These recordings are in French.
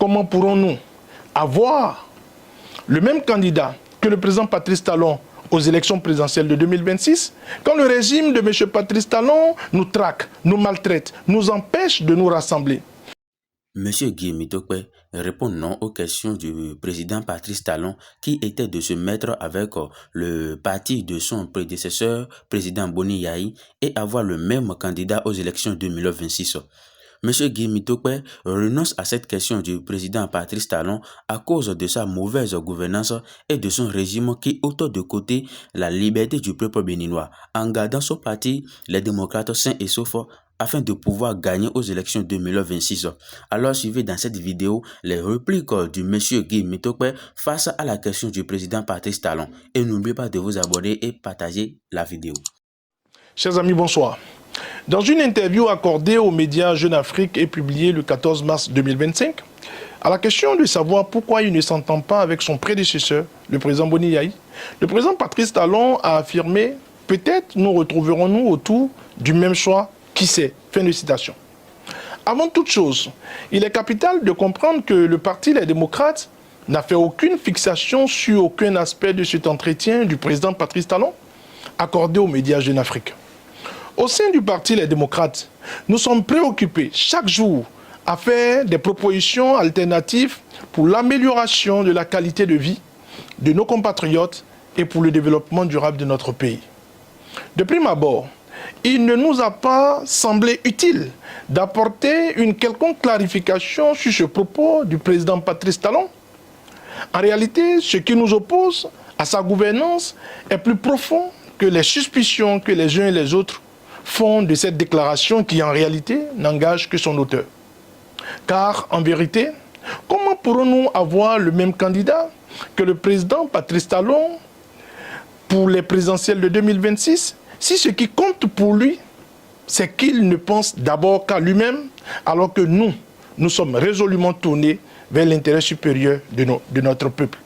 Comment pourrons-nous avoir le même candidat que le président Patrice Talon aux élections présidentielles de 2026, quand le régime de M. Patrice Talon nous traque, nous maltraite, nous empêche de nous rassembler? Monsieur Guy Mitokpe répond non aux questions du président Patrice Talon qui était de se mettre avec le parti de son prédécesseur, président Boni Yahi, et avoir le même candidat aux élections 2026. Monsieur Guy Mitokpe renonce à cette question du président Patrice Talon à cause de sa mauvaise gouvernance et de son régime qui ôte de côté la liberté du peuple béninois en gardant son parti, les démocrates sains et saufs, afin de pouvoir gagner aux élections 2026. Alors suivez dans cette vidéo les répliques du monsieur Guy Mitokpe face à la question du président Patrice Talon. Et n'oubliez pas de vous abonner et partager la vidéo. Chers amis, bonsoir. Dans une interview accordée aux médias Jeune Afrique et publiée le 14 mars 2025, à la question de savoir pourquoi il ne s'entend pas avec son prédécesseur, le président Boni Yahi, le président Patrice Talon a affirmé « Peut-être nous retrouverons-nous autour du même choix, qui sait ?» Fin de citation. Avant toute chose, il est capital de comprendre que le parti Les Démocrates n'a fait aucune fixation sur aucun aspect de cet entretien du président Patrice Talon accordé aux médias Jeune Afrique. Au sein du parti Les Démocrates, nous sommes préoccupés chaque jour à faire des propositions alternatives pour l'amélioration de la qualité de vie de nos compatriotes et pour le développement durable de notre pays. De prime abord, il ne nous a pas semblé utile d'apporter une quelconque clarification sur ce propos du président Patrice Talon. En réalité, ce qui nous oppose à sa gouvernance est plus profond que les suspicions que les uns et les autres font de cette déclaration qui en réalité n'engage que son auteur. Car en vérité, comment pourrons-nous avoir le même candidat que le président Patrice Talon pour les présidentielles de 2026 si ce qui compte pour lui, c'est qu'il ne pense d'abord qu'à lui-même, alors que nous sommes résolument tournés vers l'intérêt supérieur de notre peuple?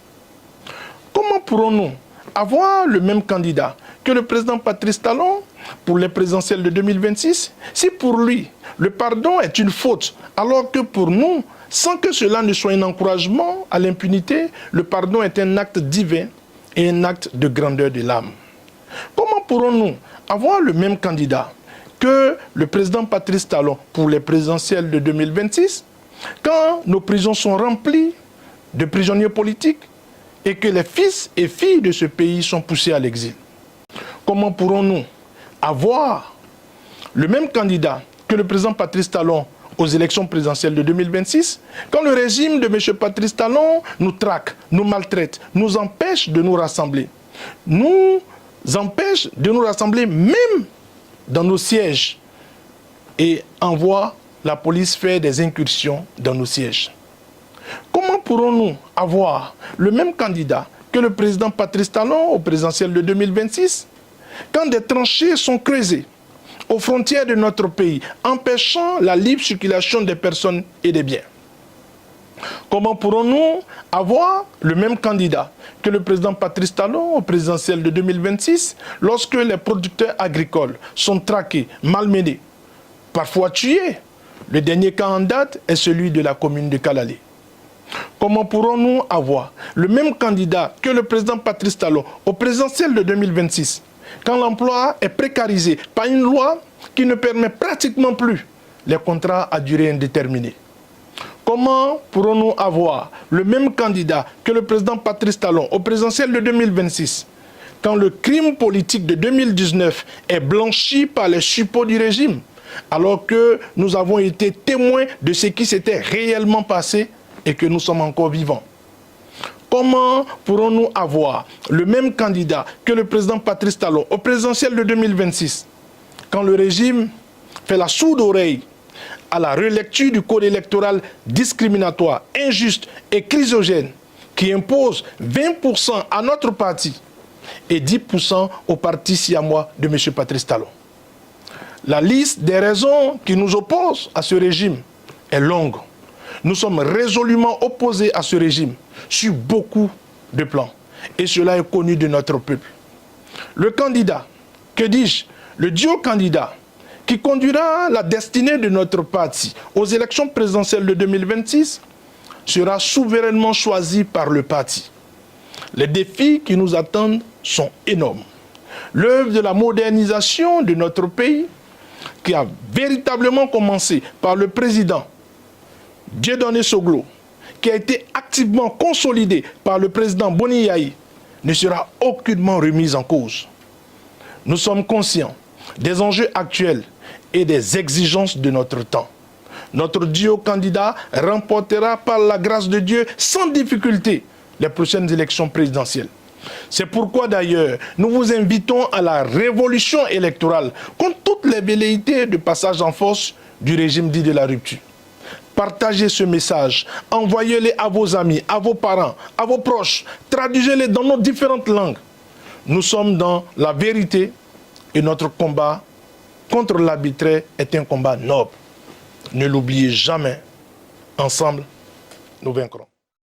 Comment pourrons-nous avoir le même candidat que le président Patrice Talon pour les présidentielles de 2026 si pour lui, le pardon est une faute, alors que pour nous, sans que cela ne soit un encouragement à l'impunité, le pardon est un acte divin et un acte de grandeur de l'âme? Comment pourrons-nous avoir le même candidat que le président Patrice Talon pour les présidentielles de 2026 quand nos prisons sont remplies de prisonniers politiques et que les fils et filles de ce pays sont poussés à l'exil? Comment pourrons-nous avoir le même candidat que le président Patrice Talon aux élections présidentielles de 2026 quand le régime de M. Patrice Talon nous traque, nous maltraite, nous empêche de nous rassembler, nous empêche de nous rassembler même dans nos sièges et envoie la police faire des incursions dans nos sièges? Comment pourrons-nous avoir le même candidat que le président Patrice Talon aux présidentielles de 2026 quand des tranchées sont creusées aux frontières de notre pays, empêchant la libre circulation des personnes et des biens? Comment pourrons-nous avoir le même candidat que le président Patrice Talon au présidentiel de 2026 lorsque les producteurs agricoles sont traqués, malmenés, parfois tués? Le dernier cas en date est celui de la commune de Kalalé. Comment pourrons-nous avoir le même candidat que le président Patrice Talon au présidentiel de 2026 quand l'emploi est précarisé par une loi qui ne permet pratiquement plus les contrats à durée indéterminée? Comment pourrons-nous avoir le même candidat que le président Patrice Talon au présidentiel de 2026 quand le crime politique de 2019 est blanchi par les suppôts du régime, alors que nous avons été témoins de ce qui s'était réellement passé et que nous sommes encore vivants? Comment pourrons-nous avoir le même candidat que le président Patrice Talon au présidentiel de 2026 quand le régime fait la sourde oreille à la relecture du code électoral discriminatoire, injuste et chrysogène qui impose 20% à notre parti et 10% au parti siamois de M. Patrice Talon? La liste des raisons qui nous opposent à ce régime est longue. Nous sommes résolument opposés à ce régime sur beaucoup de plans. Et cela est connu de notre peuple. Le candidat, que dis-je, le duo candidat qui conduira la destinée de notre parti aux élections présidentielles de 2026 sera souverainement choisi par le parti. Les défis qui nous attendent sont énormes. L'œuvre de la modernisation de notre pays, qui a véritablement commencé par le président Dieudonné Soglo, qui a été activement consolidée par le président Boni Yayi, ne sera aucunement remise en cause. Nous sommes conscients des enjeux actuels et des exigences de notre temps. Notre duo candidat remportera par la grâce de Dieu sans difficulté les prochaines élections présidentielles. C'est pourquoi d'ailleurs nous vous invitons à la révolution électorale contre toutes les velléités de passage en force du régime dit de la rupture. Partagez ce message, envoyez-le à vos amis, à vos parents, à vos proches, traduisez-les dans nos différentes langues. Nous sommes dans la vérité et notre combat contre l'arbitraire est un combat noble. Ne l'oubliez jamais, ensemble, nous vaincrons.